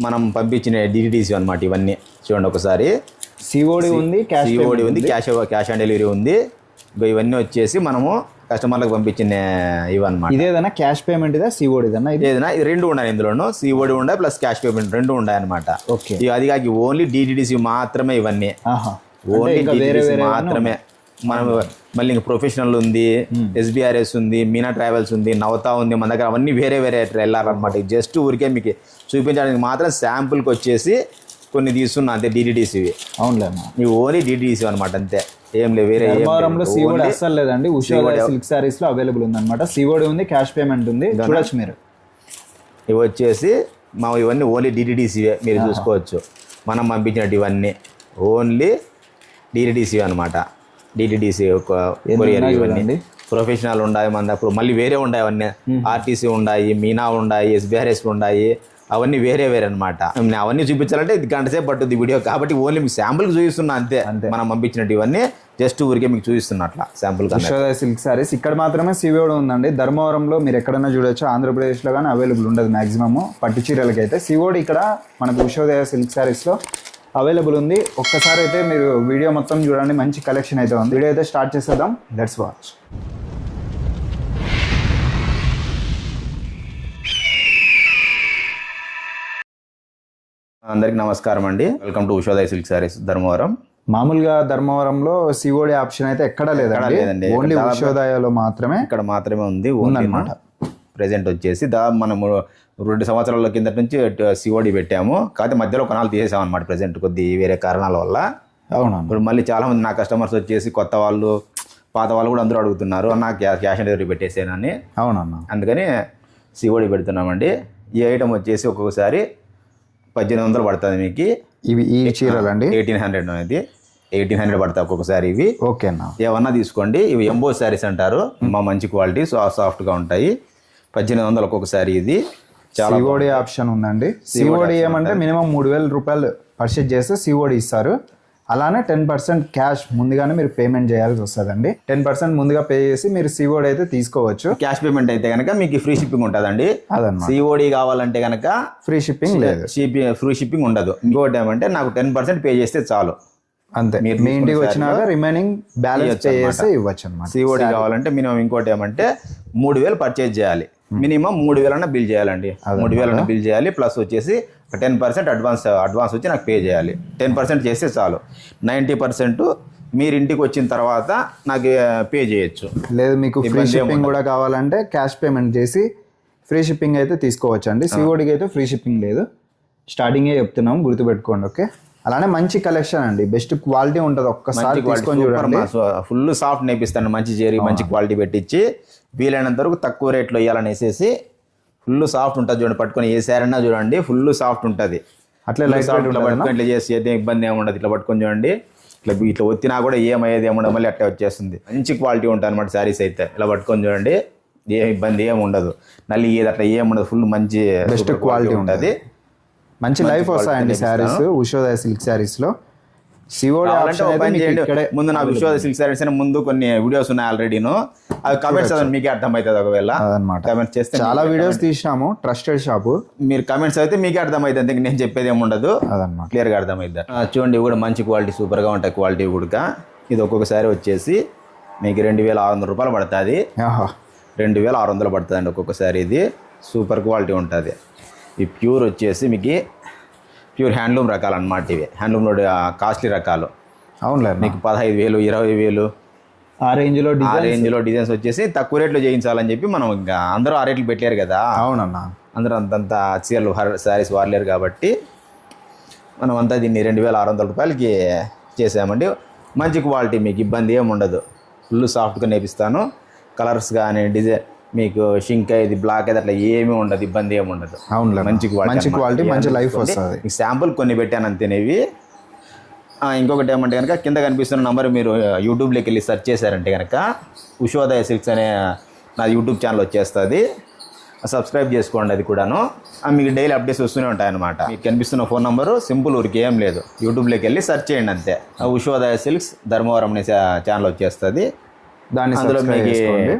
మనం పంపించిన డిటిడిసి అన్నమాట ఇవన్నీ చూడండి ఒకసారి. సిఓడి ఉంది, సిఓడి ఉంది, క్యాష్ ఆన్ డెలివరీ ఉంది. ఇవన్నీ వచ్చేసి మనము కస్టమర్లకు పంపించిన ఇవన్నమాట. ఇదేదైనా క్యాష్ పేమెంట్ ఇదా సిఓడి ఏదైనా ఇది రెండు ఉన్నాయి ఇందులోను. సిఓడి ఉండాలి ప్లస్ క్యాష్ పేమెంట్ రెండు ఉన్నాయి అనమాట. ఓకే, అది కాక ఓన్లీ డిటిడిసి మాత్రమే ఇవన్నీ. ఓన్లీ డిటిడిసి మాత్రమే. మనం మళ్ళీ ఇంకా ప్రొఫెషనల్ ఉంది, ఎస్బిఆర్ఎస్ ఉంది, మీనా ట్రావెల్స్ ఉంది, నవతా ఉంది. మన దగ్గర అవన్నీ వేరే వేరే వెళ్ళాలన్నమాట. జస్ట్ ఊరికే మీకు చూపించడానికి మాత్రం శాంపుల్కి వచ్చేసి కొన్ని తీసుకున్నా అంతే డిటిడిసివి. అవునులే, ఇవి ఓన్లీ డిటిడిసి అనమాట అంతే, ఏం లేదు వేరే. సిఓడి అస్సలు లేదండి. ఉషోదయ సిల్క్ సారీస్ లో అవైలబుల్ ఉంది అనమాట. సిఓడి ఉంది, క్యాష్ పేమెంట్ ఉంది. చూడొచ్చు మీరు. ఇవి వచ్చేసి మా ఇవన్నీ ఓన్లీ డిటిడిసివే, మీరు చూసుకోవచ్చు. మనం పంపించినట్టు ఇవన్నీ ఓన్లీ డిటిడిసివే అనమాట. డిటిడిసి కొరియర్ ఇవన్నీ ప్రొఫెషనల్ ఉన్నాయి మన దగ్గర. మళ్ళీ వేరే ఉన్నాయి అవన్నీ. ఆర్టీసీ ఉన్నాయి, మీనా ఉన్నాయి, ఎస్బిఆర్ఎస్ ఉన్నాయి, అవన్నీ వేరే వేరే అనమాట. అవన్నీ చూపించాలంటే ఇది గంట సేపు పట్టుద్ది వీడియో. కాబట్టి ఓన్లీ మీకు శాంపుల్కి చూపిస్తున్నా అంతే. మనం పంపించినట్టు ఇవన్నీ జస్ట్ ఊరికే మీకు చూపిస్తున్నా అట్లా శాంపుల్. ఉషోదయ సిల్క్ సారీస్ ఇక్కడ మాత్రమే సిఓడి ఉందండి. ధర్మవరంలో మీరు ఎక్కడైనా చూడొచ్చు. ఆంధ్రప్రదేశ్లో కానీ అవైలబుల్ ఉండదు మ్యాక్సిమమ్ పట్టు చీరలకి అయితే. సిఓడి ఇక్కడ మనకు ఉషోదయ సిల్క్ సారీస్లో అవైలబుల్ ఉంది. ఒక్కసారి అయితే మీరు వీడియో మొత్తం చూడండి, మంచి కలెక్షన్ అయితే ఉంది. వీడియో అయితే స్టార్ట్ చేసేద్దాం, లెట్స్ వాచ్. అందరికి నమస్కారం అండి. Welcome to Ushodaya silk saris Dharmavaram. మామూలుగా ధర్మవరంలో సిఓడి ఆప్షన్ అయితే ఎక్కడా లేదండి, ఓన్లీ ఉషోదయలో మాత్రమే ఇక్కడ మాత్రమే ఉంది ఉందన్నమాట. ప్రెజెంట్ వచ్చేసి మనము 2 సంవత్సరాల కిందట నుంచి సిఓడి పెట్టాము. కాకపోతే మధ్యలో కొనాలు తీసేసాం అనమాట ప్రెజెంట్ కొద్ది వేరే కారణాల వల్ల. అవునా, ఇప్పుడు మళ్ళీ చాలా మంది నా కస్టమర్స్ వచ్చేసి కొత్త వాళ్ళు, పాత వాళ్ళు కూడా అందరూ అడుగుతున్నారు అన్న క్యాష్ ఆన్ డెలివరీ పెట్టేసానని. అవునన్నా, అందుకని సిఓడి పెడుతున్నామండి. ఈ ఐటమ్ వచ్చేసి ఒక్కొక్కసారి 1800 పడుతుంది మీకు. ఇవి ఈ చీరలు అండి 1800 అనేది 1800 పడతాయి ఒక్కొక్కసారి ఇవి. ఓకే అన్న, ఏమన్నా తీసుకోండి. ఇవి ఎంబో శారీస్ అంటారు, మా మంచి క్వాలిటీ సాఫ్ట్గా ఉంటాయి. 1800 ఒక్కొక్కసారి. ఇది చాలా సిఓడి ఆప్షన్ ఉందండి. సిఓడి ఏమంటే మినిమం 3000 రూపాయలు పర్చేజ్ చేస్తే సిఓడి ఇస్తారు. అలానే 10% క్యాష్ ముందుగానే మీరు పేమెంట్ చేయాల్సి వస్తుందండి. 10% ముందుగా పే చేసి మీరు సిఓడి అయితే తీసుకోవచ్చు. క్యాష్ పేమెంట్ అయితే కనుక మీకు ఫ్రీ షిప్పింగ్ ఉంటుందండి. అదన్నమాట. సిఓడి కావాలంటే కనుక ఫ్రీ షిప్పింగ్ లేదు, ఫ్రీ షిప్పింగ్ ఉండదు. ఇంకోటి ఏమంటే నాకు 10% పే చేస్తే చాలు అంతే. మీరు మీ ఇంటికి వచ్చినాక రిమైనింగ్ బ్యాలెన్స్ పే చేస్తే ఇవ్వచ్చు అనమాట. సిఓడి కావాలంటే మినిమం ఇంకోటి ఏమంటే 3000 పర్చేజ్ చేయాలి. మినిమం 3000 అన్న బిల్ చేయాలండి. 3000 అన్న బిల్ చేయాలి. ప్లస్ వచ్చేసి 10% అడ్వాన్స్ వచ్చి నాకు పే చేయాలి. 10% చేస్తే చాలు. 90% మీరు ఇంటికి వచ్చిన తర్వాత నాకు పే చేయొచ్చు. లేదు మీకు ఫ్రీ షిప్పింగ్ కూడా కావాలంటే క్యాష్ పేమెంట్ చేసి ఫ్రీ షిప్పింగ్ అయితే తీసుకోవచ్చు అండి. సిఓడికి అయితే ఫ్రీ షిప్పింగ్ లేదు, స్టార్టింగే చెప్తున్నాం, గుర్తుపెట్టుకోండి. ఓకే, అలానే మంచి కలెక్షన్ అండి, బెస్ట్ క్వాలిటీ ఉంటుంది. ఒక్కసారి తీసుకొని చూడండి. ఫుల్ సాఫ్ట్ నేపిస్తాను, మంచి చేరి మంచి క్వాలిటీ పెట్టించి వీలైనంత వరకు తక్కువ రేట్లో ఇవ్వాలనేసి. ఫుల్ సాఫ్ట్ ఉంటుంది చూడండి, పట్టుకొని ఏ సారైనా చూడండి ఫుల్ సాఫ్ట్ ఉంటుంది. అట్లా పట్టుకొని ఇట్లా చేసి అయితే ఇబ్బంది ఏమి ఉండదు. ఇట్లా పట్టుకొని చూడండి, ఇట్లా ఒత్తినా కూడా ఏమయ్యేది ఏముండదు, మళ్ళీ అట్లా వచ్చేస్తుంది. మంచి క్వాలిటీ ఉంటుంది అనమాట శారీస్ అయితే. ఇలా పట్టుకొని చూడండి, ఏ ఇబ్బంది ఏమి ఉండదు, నల్లి ఏది అట్లా ఏముండదు. ఫుల్ మంచి బెస్ట్ క్వాలిటీ ఉంటుంది, మంచి లైఫ్ వస్తాయండి శారీస్ ఉషోదయ సిల్క్ శారీస్ లో. సిఓడి ముందు నాకు ఉషోదయ సిల్క్ శారీస్ అని ముందు కొన్ని వీడియోస్ ఉన్నాయి ఆల్రెడీను. అవి కమెంట్స్ చదవండి, మీకే అర్థమవుతుంది. ఒకవేళ కమెంట్స్ చేస్తే చాలా వీడియోస్ తీసినాము, ట్రస్టెడ్ షాపు. మీరు కమెంట్స్ అయితే మీకే అర్థమవుతుంది, అంతే. నేను చెప్పేది ఏమి ఉండదు, అదన్నమాట. క్లియర్గా అర్థమవుతుంది. చూడండి, ఇవి కూడా మంచి క్వాలిటీ, సూపర్గా ఉంటాయి క్వాలిటీ కూడా. ఇది ఒక్కొక్కసారి వచ్చేసి మీకు 2600 రూపాయలు పడుతుంది. 2600 పడుతుంది అండి ఒక్కొక్కసారి. ఇది సూపర్ క్వాలిటీ ఉంటుంది. ఈ ప్యూర్ వచ్చేసి మీకు ప్యూర్ హ్యాండ్లూమ్ రకాలు అన్నమాట. ఇవి హ్యాండ్లూమ్లో కాస్ట్లీ రకాలు. అవునులే, మీకు 15,000 20,000 ఆ రేంజ్లో డిజైన్స్ వచ్చేసి తక్కువ రేట్లో చేయించాలని చెప్పి మనం ఇంకా అందరూ ఆ రేట్లు పెట్టలేరు కదా. అవునన్నా, అందరూ అంతంత చీరలు శారీస్ వాడలేరు కాబట్టి మనం అంతా దీన్ని 2600 రూపాయలకి చేసామండి. మంచి క్వాలిటీ, మీకు ఇబ్బంది ఏమి ఉండదు. ఫుల్ సాఫ్ట్గా నేపిస్తాను. కలర్స్ కానీ డిజైన్ మీకు షింక్ ఇది బ్లాక్ అయితే అట్లా ఏమీ ఉండదు, ఇబ్బంది ఏమి ఉండదు. అవును, మంచి క్వాలిటీ మంచి లైఫ్ వస్తుంది. శాంపుల్ కొన్ని పెట్టాను అంతేనేవి. ఇంకొకటి ఏమంటే కనుక కింద కనిపిస్తున్న నంబర్ మీరు యూట్యూబ్లోకి వెళ్ళి సెర్చ్ చేశారంటే కనుక ఉషోదయ సిల్క్స్ అనే నా యూట్యూబ్ ఛానల్ వచ్చేస్తుంది. సబ్స్క్రైబ్ చేసుకోండి. అది కూడాను మీకు డైలీ అప్డేట్స్ వస్తూనే ఉంటాయన్నమాట. మీకు కనిపిస్తున్న ఫోన్ నెంబరు సింపుల్, ఊరికి ఏం లేదు. యూట్యూబ్లోకి వెళ్ళి సెర్చ్ చేయండి అంతే. ఉషోదయ సిల్క్స్ ధర్మవరం అనే ఛానల్ వచ్చేస్తుంది. దాన్ని అందులో మీకు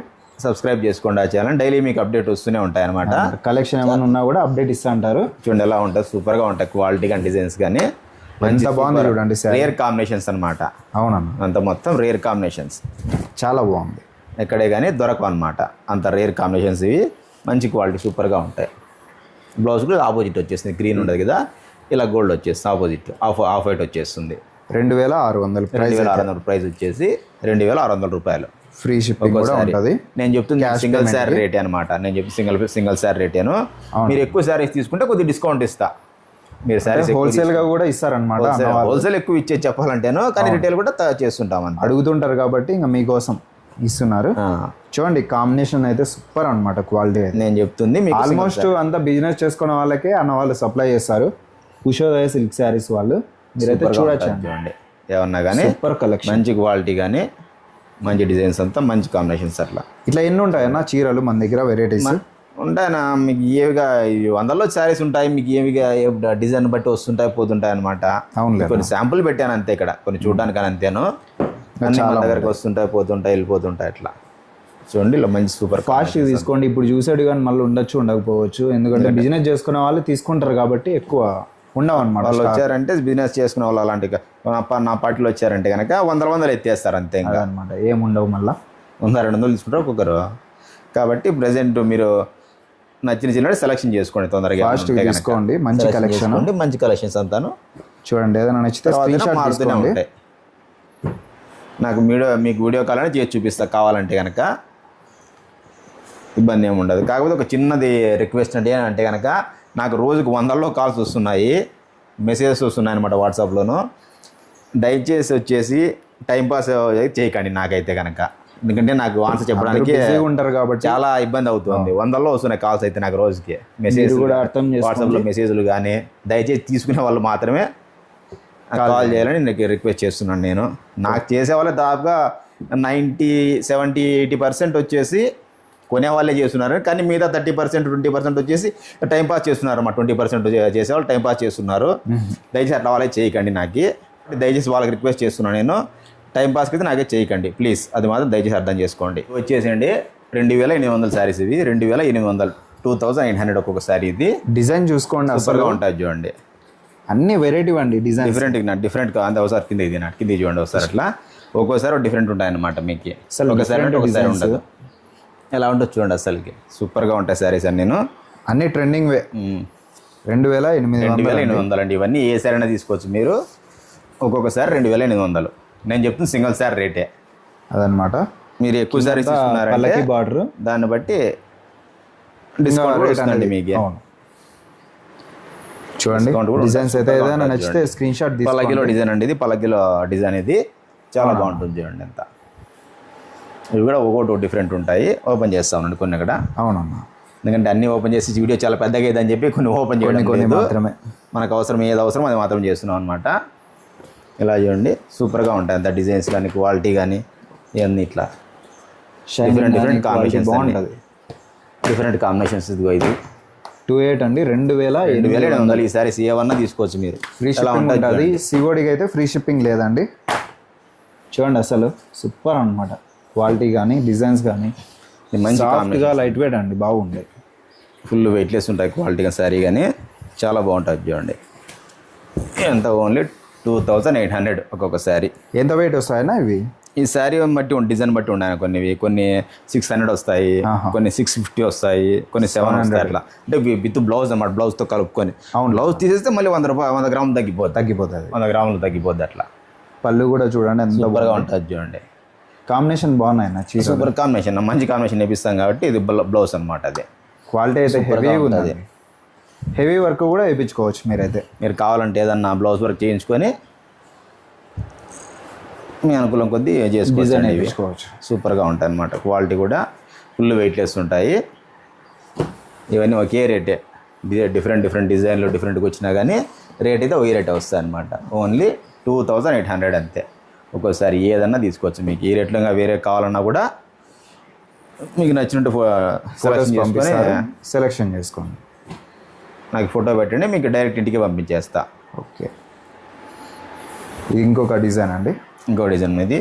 సబ్స్క్రైబ్ చేసుకోండి ఆ ఛానల్. డైలీ మీకు అప్డేట్ వస్తూనే ఉంటాయి అనమాట. కలెక్షన్ ఏమైనా ఉన్నా కూడా అప్డేట్ ఇస్తా అంటారు. చూడండి ఎలా ఉంటుంది, సూపర్గా ఉంటాయి క్వాలిటీ కానీ డిజైన్స్ కానీ. ఎంత బాగుంది చూడండి సార్. రేర్ కాంబినేషన్స్ అనమాట. అవునన్నా, అంత మొత్తం రేర్ కాంబినేషన్స్, చాలా బాగుంది. ఎక్కడే కానీ దొరకవు అనమాట. అంత రేర్ కాంబినేషన్స్ ఇవి, మంచి క్వాలిటీ సూపర్గా ఉంటాయి. బ్లౌజ్ కూడా ఆపోజిట్ వచ్చేస్తుంది, గ్రీన్ ఉండదు కదా, ఇలా గోల్డ్ వచ్చేస్తుంది. ఆపోజిట్ ఆఫ్ వైట్ వచ్చేస్తుంది. 2600 ప్రైస్. 2600 ప్రైస్ వచ్చేసి 2600 రూపాయలు. ఫ్రీ షిప్పింగ్ కూడా ఉంటుంది. నేను చెప్తుంది సింగిల్ శారీ రేట్ అనమాట. నేను చెప్పి సింగిల్ శారీ రేటేను. మీరు ఎక్కువ శారీస్ తీసుకుంటే కొద్దిగా డిస్కౌంట్ ఇస్తా. మీరు శారీస్ హోల్సేల్ గా కూడా ఇస్తారనమాట. హోల్సేల్ ఎక్కువ ఇచ్చే చెప్పాలంటేను, కానీ రిటైల్ కూడా చేస్తుంటాం అని అడుగుతుంటారు కాబట్టి ఇంకా మీకోసం ఇస్తున్నారు. చూడండి కాంబినేషన్ అయితే సూపర్ అనమాట. క్వాలిటీ అయితే నేను చెప్తుంది మీకు ఆల్మోస్ట్ అంతా బిజినెస్ చేసుకునే వాళ్ళకే అన్న వాళ్ళు సప్లై చేస్తారు. ఉషోదయ సిల్క్ శారీస్ వాళ్ళు, మీరైతే చూడొచ్చు. చూడండి ఏమన్నా కానీ సూపర్ కలెక్షన్, మంచి క్వాలిటీ కానీ మంచి డిజైన్స్ అంతా మంచి కాంబినేషన్స్. అట్లా ఇట్లా ఎన్ని ఉంటాయన్నా చీరలు మన దగ్గర వెరైటీస్? ఉంటాయన్నా మీకు ఏవిగా 100లో శారీస్ ఉంటాయి. మీకు ఏవిగా డిజైన్ బట్టి వస్తుంటాయి పోతుంటాయి అనమాట. కొన్ని శాంపుల్ పెట్టాను అంతే, ఇక్కడ కొన్ని చూడడానికి అంతేను. చాలా దగ్గరకు వస్తుంటాయి పోతుంటాయి వెళ్ళిపోతుంటాయి అట్లా. చూడండి ఇలా మంచి సూపర్ ఫాస్ట్ తీసుకోండి. ఇప్పుడు చూసాడు కానీ మళ్ళీ ఉండొచ్చు ఉండకపోవచ్చు, ఎందుకంటే బిజినెస్ చేసుకునే వాళ్ళు తీసుకుంటారు కాబట్టి ఎక్కువ ఉండవు అనమాట. వాళ్ళు వచ్చారంటే బిజినెస్ చేసుకునే వాళ్ళు అలాంటి నా పార్టీలో వచ్చారంటే కనుక 100 ఎత్తేస్తారు అంతే ఇంకా అనమాట. ఏముండవు, మళ్ళీ 100-200 తీసుకుంటారు ఒక్కొక్కరు. కాబట్టి ప్రజెంట్ మీరు నచ్చిన చిన్న సెలెక్షన్ చేసుకోండి, తొందరగా ఫాస్ట్ తీసుకోండి. మంచి కలెక్షన్, మంచి కలెక్షన్స్ అంతాను. చూడండి ఏదైనా నచ్చితే మారుతూనే ఉంటాయి. నాకు మీకు వీడియో కాల్ అని చేసి చూపిస్తా కావాలంటే కనుక, ఇబ్బంది ఏమి ఉండదు. కాకపోతే ఒక చిన్నది రిక్వెస్ట్ అంటే కనుక, నాకు రోజుకు 100లో కాల్స్ వస్తున్నాయి, మెసేజెస్ వస్తున్నాయి అనమాట వాట్సాప్లోను. దయచేసి వచ్చేసి టైంపాస్ చేయకండి నాకైతే కనుక, ఎందుకంటే నాకు ఆన్సర్ చెప్పడానికి ఉంటారు కాబట్టి చాలా ఇబ్బంది అవుతుంది. 100లో వస్తున్నాయి కాల్స్ అయితే నాకు రోజుకి. మెసేజ్ కూడా అర్థం చేసుకోండి. వాట్సాప్లో మెసేజ్లు కానీ దయచేసి తీసుకునే వాళ్ళు మాత్రమే కాల్ చేయాలని నాకు రిక్వెస్ట్ చేస్తున్నాను. నేను నాకు చేసే వాళ్ళే దాదాపుగా 70-80% వచ్చేసి కొనే వాళ్ళే చేస్తున్నారు, కానీ మిగతా 30%-20% వచ్చేసి టైంపాస్ చేస్తున్నారు అన్నమాట. 20% చేసేవాళ్ళు టైంపాస్ చేస్తున్నారు. దయచేసి అట్లా వాళ్ళే చేయకండి. నాకు దయచేసి వాళ్ళకి రిక్వెస్ట్ చేస్తున్నాను నేను, టైంపాస్కి అయితే నాకే చేయకండి ప్లీజ్. అది మాత్రం దయచేసి అర్థం చేసుకోండి. వచ్చేసేయండి 2800 శారీస్ ఇవి. 2800, 2800 ఒక్కొక్క శారీ. ఇది డిజైన్ చూసుకోండి, సూపర్గా ఉంటుంది చూడండి. అన్ని వెరైటీ అండి, డిజైన్ డిఫరెంట్ అంత ఒకసారి కింద ఇది కింద చూడండి ఒకసారి. అట్లా ఒక్కోసారి డిఫరెంట్ ఉంటాయి అన్నమాట. మీకు ఒకసారి ఉండదు, ఎలా ఉంటుంది చూడండి. అసలుకి సూపర్గా ఉంటాయి శారీస్ అన్ని. అన్ని ట్రెండింగ్ 2800 అండి. ఇవన్నీ ఏ శారీ అయినా తీసుకోవచ్చు మీరు. ఒక్కొక్కసారి 2800. నేను చెప్తున్నా సింగిల్ శారీ రేటే అదనమాట. మీరు ఎక్కువ శారీస్ తీసుకున్నారంటే బార్డర్ దాన్ని బట్టి డిస్కౌంట్ వస్తుందండి మీకు. చూడండి డిజైన్స్ అయితే ఏదైనా నచ్చితే స్క్రీన్ షాట్ తీసుకోండి. పల్లకిలో డిజైన్ అండి ఇది, పల్లకిలో డిజైన్ ఇది చాలా బాగుంటుంది చూడండి. అంతా ఇవి కూడా ఒక్కొక్కటి డిఫరెంట్ ఉంటాయి. ఓపెన్ చేస్తామండి కొన్ని ఇక్కడ. అవునమ్మా, ఎందుకంటే అన్ని ఓపెన్ చేసి వీడియో చాలా పెద్దగా అయ్యిందని చెప్పి కొన్ని ఓపెన్ చేయడం మాత్రమే. మనకు అవసరం ఏది అవసరం అది మాత్రం చేస్తున్నాం అనమాట. ఇలా చూడండి సూపర్గా ఉంటాయి అంత డిజైన్స్ కానీ క్వాలిటీ కానీ ఇవన్నీ ఇట్లా డిఫరెంట్ కాంబినేషన్స్ బాగుంటుంది. Different combinations. ఇదిగో ఇది 28 అండి, 2700. ఈ సారీస్ ఏమన్నా తీసుకోవచ్చు మీరు. ఫ్రీ షిప్పింగ్ ఉంటుంది. సిఓడికి అయితే ఫ్రీ షిప్పింగ్ లేదండి. చూడండి అసలు సూపర్ అనమాట. క్వాలిటీ కానీ డిజైన్స్ కానీ మంచి సాఫ్ట్గా లైట్ వెయిట్ అండి, బాగుంటాయి. ఫుల్ వెయిట్లెస్ ఉంటాయి క్వాలిటీ కానీ శారీ కానీ చాలా బాగుంటుంది చూడండి. ఎంత ఓన్లీ 2800 ఒక్కొక్క శారీ. ఎంత వెయిట్ వస్తాయన్నా ఇవి? ఈ శారీ బట్టి డిజైన్ బట్టి ఉన్నాయి. కొన్ని 600 వస్తాయి, కొన్ని 650 వస్తాయి, కొన్ని 700 అట్లా. అంటే విత్ బ్లౌజ్ అన్నమాట, బ్లౌజ్తో కలుపుకొని. అవును, బ్లౌజ్ తీసేస్తే మళ్ళీ 100 గ్రాములు తగ్గిపోతుంది 100 గ్రాములు తగ్గిపోద్ది అట్లా. పళ్ళు కూడా చూడండి ఎంత సూపర్గా ఉంటుంది చూడండి. కాంబినేషన్ బాగున్నాయి. సూపర్ కాంబినేషన్, మంచి కాంబినేషన్ వేపిస్తాం కాబట్టి ఇది బ్లౌజ్ అనమాట. అదే క్వాలిటీ అయితే హెవీ ఉంది. హెవీ వర్క్ కూడా వేయించుకోవచ్చు మీరైతే. మీరు కావాలంటే ఏదన్నా బ్లౌజ్ వర్క్ చేయించుకొని మీ అనుకూలం కొద్దీ చేసుకోవచ్చు. సూపర్గా ఉంటాయి అన్నమాట. క్వాలిటీ కూడా ఫుల్ వెయిట్లెస్ ఉంటాయి. ఇవన్నీ ఒకే రేటే. డిఫరెంట్ డిజైన్లు డిఫరెంట్గా వచ్చినా కానీ రేట్ అయితే ఒకే రేటే వస్తాయి అనమాట. ఓన్లీ 2800 అంతే. ఒక్కోసారి ఏదన్నా తీసుకోవచ్చు. మీకు ఈ రేట్లో ఇంకా వేరే కావాలన్నా కూడా మీకు నచ్చినట్టు సెలెక్షన్ చేసుకోండి. నాకు ఫోటో పెట్టండి, మీకు డైరెక్ట్ ఇంటికి పంపించేస్తా. ఓకే, ఇది ఇంకొక డిజైన్ అండి. ఇంకో డిజైన్ ఇది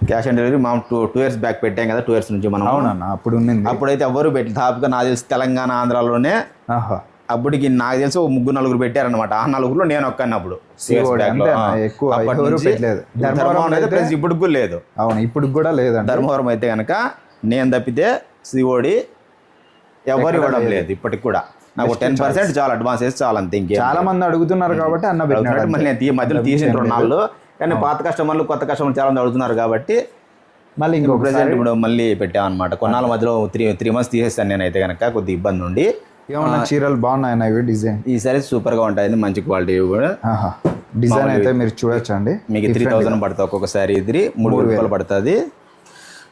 క్యాష్ ఆన్ డెలివరీ మనం 2 years బ్యాక్ పెట్టాం కదా, 2 years నుంచి మనం. అవునన్న అప్పుడు ఉన్నింది. అప్పుడైతే ఎవరు పెట్టి దాపుగా నాకు తెలిసి తెలంగాణ ఆంధ్రాలోనే ఆహా అప్పటికి నాకు తెలిసి 3-4 పెట్టారనమాట. ఆ 4లో నేను ఒక్కని అప్పుడు. ఎక్కువ ఎవరు పెట్టలేదు. ధర్మవరం అయితే ప్లస్ ఇప్పటికి కూడా లేదు. అవును ఇప్పుడు కూడా లేదండి. ధర్మవరం అయితే కనుక నేను తప్పితే సిఓడి ఎవరు ఇవ్వడం లేదు ఇప్పటికి కూడా. నాకు 10% చాలా అడ్వాన్స్ వేసి చాలా అంతే. ఇంకేం చాలా మంది అడుగుతున్నారు కాబట్టి అన్న పెట్టినాడు. మళ్ళీ నేను మధ్యలో తీసిన 2 నాళ్ళు, కానీ పాత కస్టమర్లు కొత్త కస్టమర్లు చాలా మంది అడుగుతున్నారు కాబట్టి మళ్ళీ ఇంకో ప్రెసెంట్ ఇప్పుడు మళ్ళీ పెట్టామన్నమాట. కొన్నాళ్ళ మధ్యలో 3 months తీసేస్తాను నేనైతే కనుక, కొద్ది ఇబ్బంది ఉండి. ఏమన్నా చీరలు బాగున్నాయన్న ఇవి డిజైన్? ఈ సారీ సూపర్గా ఉంటాయి, మంచి క్వాలిటీ కూడా. డిజైన్ అయితే మీరు చూడొచ్చు అండి. మీకు 3000 పడుతుంది ఒక్కొక్క సారీ. ఇది 3000 రూపాయలు పడుతుంది.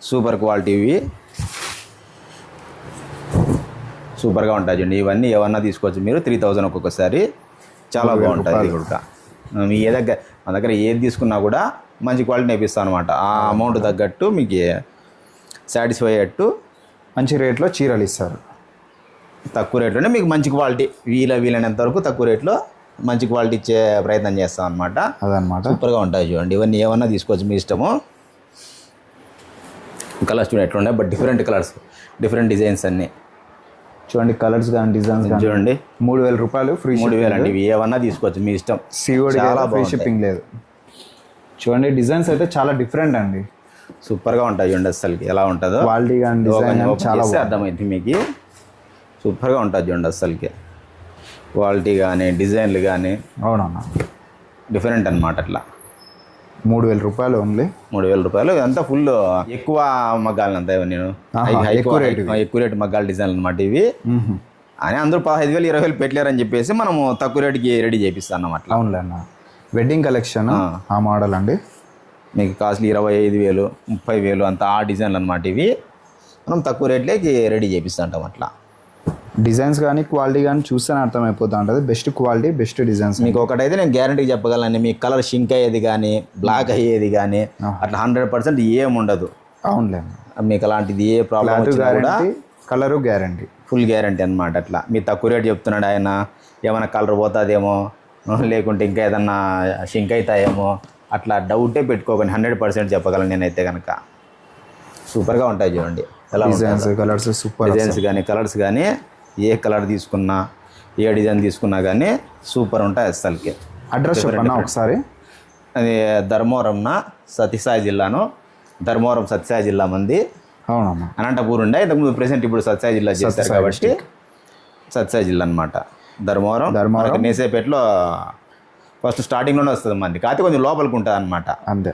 సూపర్ క్వాలిటీ ఇవి, సూపర్గా ఉంటాయి చూడండి. ఇవన్నీ ఏమన్నా తీసుకోవచ్చు మీరు. 3000 ఒక్కొక్కసారి, చాలా బాగుంటుంది. ఇది కూడా మీ మన దగ్గర ఏది తీసుకున్నా కూడా మంచి క్వాలిటీ నేర్పిస్తాను అనమాట. ఆ అమౌంట్ తగ్గట్టు మీకు సాటిస్ఫై అయ్యేట్టు మంచి రేట్లో చీరలు ఇస్తారు. తక్కువ రేట్లోనే మీకు మంచి క్వాలిటీ వీలైనంత వరకు తక్కువ రేట్లో మంచి క్వాలిటీ ఇచ్చే ప్రయత్నం చేస్తాం అనమాట. అదనమాట. సూపర్గా ఉంటాయి చూడండి. ఇవన్నీ ఏమన్నా తీసుకోవచ్చు మీ ఇష్టము. కలర్స్ చూడండి ఎట్లా ఉన్నాయి, but different colours, different designs అన్నీ చూడండి. కలర్స్ కానీ డిజైన్స్ కానీ చూడండి. 3000 రూపాయలు ఫ్రీ. 3000 అండి. ఇవి ఏమన్నా తీసుకోవచ్చు మీ ఇష్టం. సిఓడి ఫ్రీ షిప్పింగ్ లేదు. చూడండి డిజైన్స్ అయితే చాలా డిఫరెంట్ అండి. సూపర్గా ఉంటాయి చూడండి. అసలుకి ఎలా ఉంటుందో క్వాలిటీ కానీ డిజైన్ చాలా అర్థమైంది మీకు. సూపర్గా ఉంటుంది చూడండి. అసలుకి క్వాలిటీ కానీ డిజైన్లు కానీ అవునన్నా డిఫరెంట్ అనమాట. అట్లా 3000 రూపాయలు ఓన్లీ. 3000 రూపాయలు. ఇదంతా ఫుల్ ఎక్కువ మగ్గాలు అంతా నేను ఎక్కువ రేట్ మగ్గాల డిజైన్లు అనమాట ఇవి. అని అందరూ 15,000 20,000 పెట్టలేరని చెప్పేసి మనము తక్కువ రేటుకి రెడీ చేపిస్తాం అన్నమాట. అవునులే అన్న. వెడ్డింగ్ కలెక్షన్ ఆ మోడల్ అండి. మీకు కాస్ట్లీ 25,000 30,000 అంత ఆ డిజైన్లు అనమాట ఇవి. మనం తక్కువ రేట్లోకి రెడీ చేపిస్తుంటాం. అట్లా డిజైన్స్ కానీ క్వాలిటీ కానీ చూస్తేనే అర్థమైపోతూ ఉంటుంది. Best quality best designs. మీకు ఒకటైతే నేను గ్యారంటీ చెప్పగలను, మీ కలర్ షింక్ అయ్యేది కానీ బ్లాక్ అయ్యేది కానీ అట్లా 100% ఏముండదు. అవునులే. మీకు అలాంటిది ఏ ప్రాబ్లం వచ్చినా కూడా కలరు గ్యారంటీ, ఫుల్ గ్యారంటీ అనమాట. అట్లా మీరు తక్కువ రేట్ చెప్తున్నాడు ఆయన, ఏమైనా కలర్ పోతుందేమో లేకుంటే ఇంకా ఏదన్నా షింక్ అవుతాయేమో అట్లా డౌటే పెట్టుకోకండి. 100% చెప్పగలను నేనైతే కనుక. సూపర్గా ఉంటాయి చూడండి. ఎలా డిజైన్స్ కలర్స్ సూపర్. డిజైన్స్ కానీ కలర్స్ కానీ ఏ కలర్ తీసుకున్నా ఏ డిజైన్ తీసుకున్నా కానీ సూపర్ ఉంటాయి అసలుకి. అడ్రస్ చెప్పన్నా ఒకసారి. అది ధర్మవరంన సత్యసాయి జిల్లాను. ధర్మవరం సత్యసాయి జిల్లా మంది. అవునమ్మా. అనంతపూర్ ఉండే ఇంతకుముందు ప్రెసెంట్ ఇప్పుడు సత్యసాయి జిల్లా చేస్తారు కాబట్టి సత్యసాయి జిల్లా అనమాట. ధర్మవరం నేసేపేటలో ఫస్ట్ స్టార్టింగ్లోనే వస్తుంది మంది, కాకపోతే కొంచెం లోపలికి ఉంటుంది అనమాట. అంతే.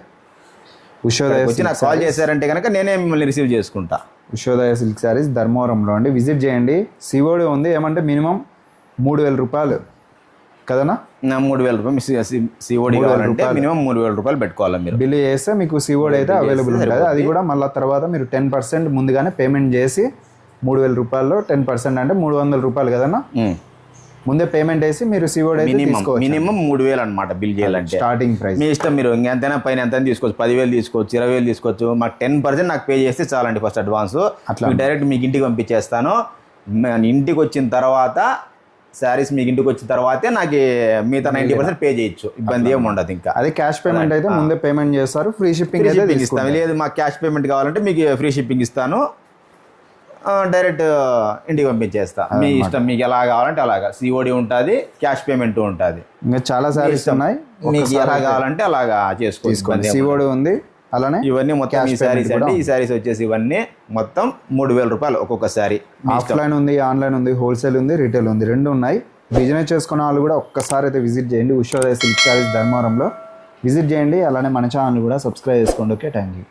ఉషోదయ వచ్చి నాకు కాల్ చేశారంటే కనుక నేనే మిమ్మల్ని రిసీవ్ చేసుకుంటా. ఉషోదయ సిల్క్ శారీస్ ధర్మవరంలో అండి. విజిట్ చేయండి. సిఓడి ఉంది. ఏమంటే మినిమం 3000 రూపాయలు కదనా? 3000 రూపాయలు సిఓడి కావాలంటే మినిమం 3000 రూపాయలు పెట్టుకోవాలి మీరు. బిల్ చేస్తే మీకు సిఓడి అయితే అవైలబుల్ ఉంటుంది. అది కూడా మళ్ళీ తర్వాత మీరు 10% ముందుగానే పేమెంట్ చేసి 3000 రూపాయల్లో 10% అంటే 300 రూపాయలు కదన్నా? ముందే పేమెంట్ వేసి మీరు సిఓడి మినిమం 3000 అనమాట బిల్ చేయాలంటే. స్టార్టింగ్ ప్రైస్ మీ ఇష్టం. మీరు ఇంకెంతైనా పైన ఎంత తీసుకోవచ్చు, 10,000 తీసుకోవచ్చు, 20,000 తీసుకోవచ్చు. మాకు 10% నాకు పే చేస్తే చాలండి ఫస్ట్ అడ్వాన్స్. అట్లా డైరెక్ట్ మీకు ఇంటికి పంపించేస్తాను. ఇంటికి వచ్చిన తర్వాత శారీస్ మీకు ఇంటికి వచ్చిన తర్వాతే నాకు మిగతా 90% పే చేయొచ్చు. ఇబ్బంది ఏమి ఉండదు. ఇంకా అదే క్యాష్ పేమెంట్ అయితే ముందే పేమెంట్ చేస్తారు. ఫ్రీ షిప్పింగ్ ఇస్తాను. లేదు మాకు క్యాష్ పేమెంట్ కావాలంటే మీకు ఫ్రీ షిప్పింగ్ ఇస్తాను. డైరెక్ట్ ఇంటికి పంపించేస్తా. మీ ఇష్టం, మీకు ఎలా కావాలంటే అలాగా. సిఓడి ఉంటుంది, క్యాష్ పేమెంట్ ఉంటుంది. ఇంకా చాలా సారీస్ ఉన్నాయి. మీకు ఎలా కావాలంటే అలాగా చేసుకోండి. సిఓడి ఉంది. అలానే ఇవన్నీ మొత్తం ఈ శారీస్ అంటే ఈ శారీస్ వచ్చేసి ఇవన్నీ మొత్తం 3000 రూపాయలు ఒక్కొక్క శారీ. ఆఫ్లైన్ ఉంది, ఆన్లైన్ ఉంది, హోల్సేల్ ఉంది, రిటైల్ ఉంది, 2 ఉన్నాయి. బిజినెస్ చేసుకున్న వాళ్ళు కూడా ఒక్కసారి అయితే విజిట్ చేయండి. ఉషోదయ సిల్క్ శారీస్ ధర్మవరంలో విజిట్ చేయండి. అలానే మన ఛానల్ కూడా సబ్స్క్రైబ్ చేసుకోండి. Okay, thank you.